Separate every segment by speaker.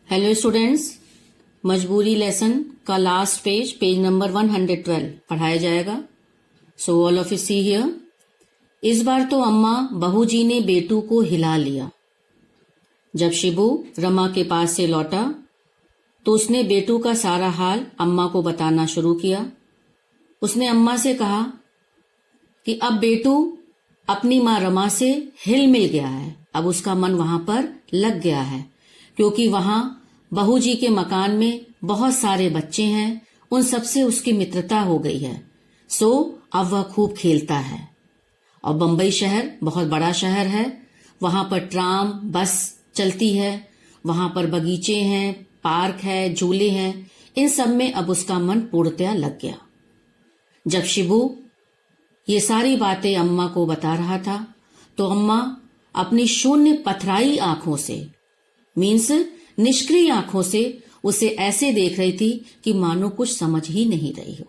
Speaker 1: Hello students, मजबूरी lesson का last page number 112 पढ़ाया जाएगा। So all of you see here. इस बार तो अम्मा बहू जी ने बेटू को हिला लिया। जब शिबू रमा के पास से लौटा तो उसने बेटू का सारा हाल अम्मा को बताना शुरू किया। उसने अम्मा से कहा कि अब बेटू अपनी माँ रमा से हिल मिल गया है, अब उसका मन वहां पर लग गया है, क्योंकि वहां बहू जी के मकान में बहुत सारे बच्चे हैं, उन सबसे उसकी मित्रता हो गई है। सो अब वह खूब खेलता है। और बंबई शहर बहुत बड़ा शहर है, वहां पर ट्राम बस चलती है, वहां पर बगीचे हैं, पार्क है, झूले हैं, इन सब में अब उसका मन पूर्णतया लग गया। जब शिबू ये सारी बातें अम्मा को बता रहा था तो अम्मा अपनी शून्य पथराई आंखों से, मीन्स निष्क्रिय आंखों से उसे ऐसे देख रही थी कि मानो कुछ समझ ही नहीं रही हो।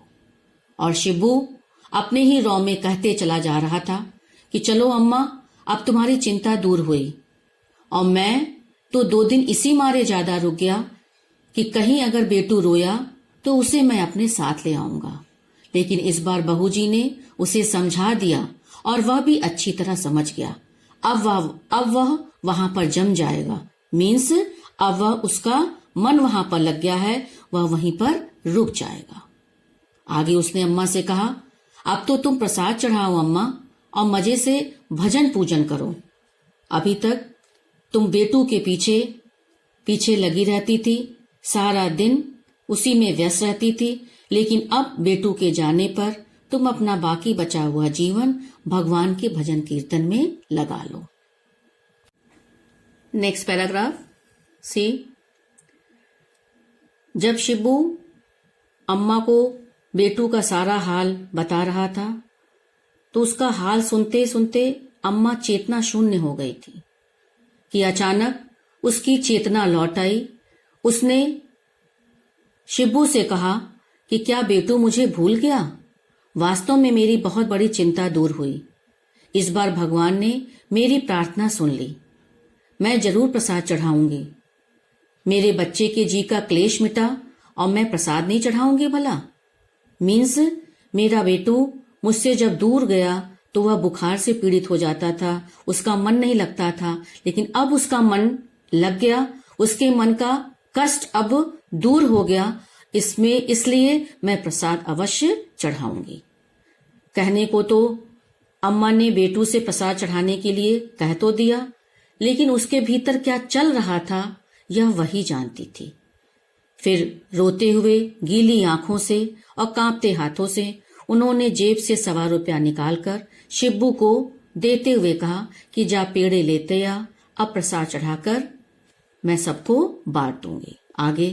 Speaker 1: और शिबू अपने ही रौ में कहते चला जा रहा था कि चलो अम्मा, अब तुम्हारी चिंता दूर हुई, और मैं तो 2 दिन इसी मारे ज्यादा रुक गया कि कहीं अगर बेटू रोया तो उसे मैं अपने साथ ले आऊंगा। लेकिन इस बार बहू जी ने उसे समझा दिया और वह भी अच्छी तरह समझ गया। अब वह वहां पर जम जाएगा, मीन्स अब वह उसका मन वहां पर लग गया है, वह वहीं पर रुक जाएगा। आगे उसने अम्मा से कहा, अब तो तुम प्रसाद चढ़ाओ अम्मा, और मजे से भजन पूजन करो। अभी तक तुम बेटू के पीछे पीछे लगी रहती थी, सारा दिन उसी में व्यस्त रहती थी, लेकिन अब बेटू के जाने पर तुम अपना बाकी बचा हुआ जीवन भगवान के भजन कीर्तन में लगा लो। नेक्स्ट पैराग्राफ सी। जब शिबू अम्मा को बेटू का सारा हाल बता रहा था तो उसका हाल सुनते सुनते अम्मा चेतना शून्य हो गई थी कि अचानक उसकी चेतना लौट आई। उसने शिबू से कहा कि क्या बेटू मुझे भूल गया? वास्तव में मेरी बहुत बड़ी चिंता दूर हुई। इस बार भगवान ने मेरी प्रार्थना सुन ली। मैं जरूर प्रसाद चढ़ाऊंगी। मेरे बच्चे के जी का क्लेश मिटा और मैं प्रसाद नहीं चढ़ाऊंगी भला? मीन्स मेरा बेटू मुझसे जब दूर गया तो वह बुखार से पीड़ित हो जाता था, उसका मन नहीं लगता था, लेकिन अब उसका मन लग गया, उसके मन का कष्ट अब दूर हो गया। इसलिए मैं प्रसाद अवश्य चढ़ाऊंगी। कहने को तो अम्मा ने बेटू से प्रसाद चढ़ाने के लिए कह तो दिया, लेकिन उसके भीतर क्या चल रहा था यह वही जानती थी। फिर रोते हुए गीली आंखों से और कांपते हाथों से उन्होंने जेब से 1.25 रुपया निकालकर शिब्बू को देते हुए कहा कि जा पेड़े लेते आ, अब प्रसाद चढ़ाकर मैं सबको बांट दूंगी। आगे,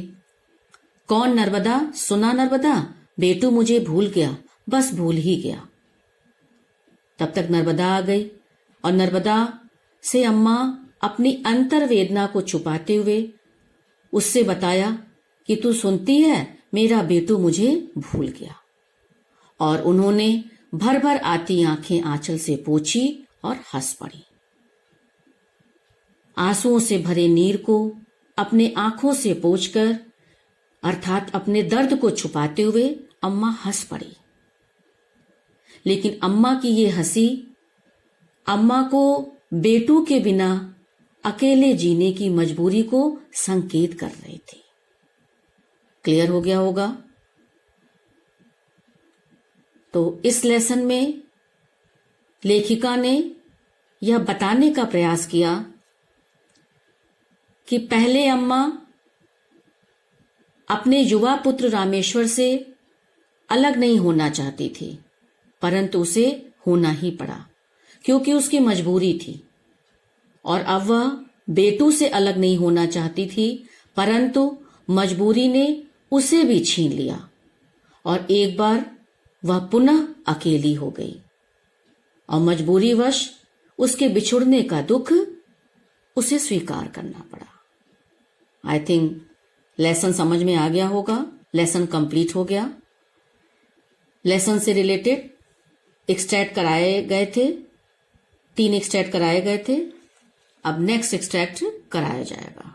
Speaker 1: कौन नर्मदा, सुना नर्मदा, बेटू मुझे भूल गया, बस भूल ही गया। तब तक नर्मदा आ गई और नर्मदा से अम्मा अपनी अंतर वेदना को छुपाते हुए उससे बताया कि तू सुनती है, मेरा बेटू मुझे भूल गया। और उन्होंने भर भर आती आंखें आंचल से पोंछी और हंस पड़ी। आंसुओं से भरे नीर को अपने आंखों से पोंछकर, अर्थात अपने दर्द को छुपाते हुए अम्मा हंस पड़ी। लेकिन अम्मा की ये हंसी अम्मा को बेटू के बिना अकेले जीने की मजबूरी को संकेत कर रही थी। क्लियर हो गया होगा? तो इस लेसन में लेखिका ने यह बताने का प्रयास किया कि पहले अम्मा अपने युवा पुत्र रामेश्वर से अलग नहीं होना चाहती थी, परंतु उसे होना ही पड़ा क्योंकि उसकी मजबूरी थी। और अब वह बेटू से अलग नहीं होना चाहती थी, परंतु मजबूरी ने उसे भी छीन लिया और एक बार वह पुनः अकेली हो गई और मजबूरीवश उसके बिछुड़ने का दुख उसे स्वीकार करना पड़ा। आई थिंक लेसन समझ में आ गया होगा। लेसन कंप्लीट हो गया। लेसन से रिलेटेड एक्सट्रैक्ट कराए गए थे, 3 एक्सट्रैक्ट कराए गए थे। अब नेक्स्ट एक्सट्रैक्ट कराया जाएगा।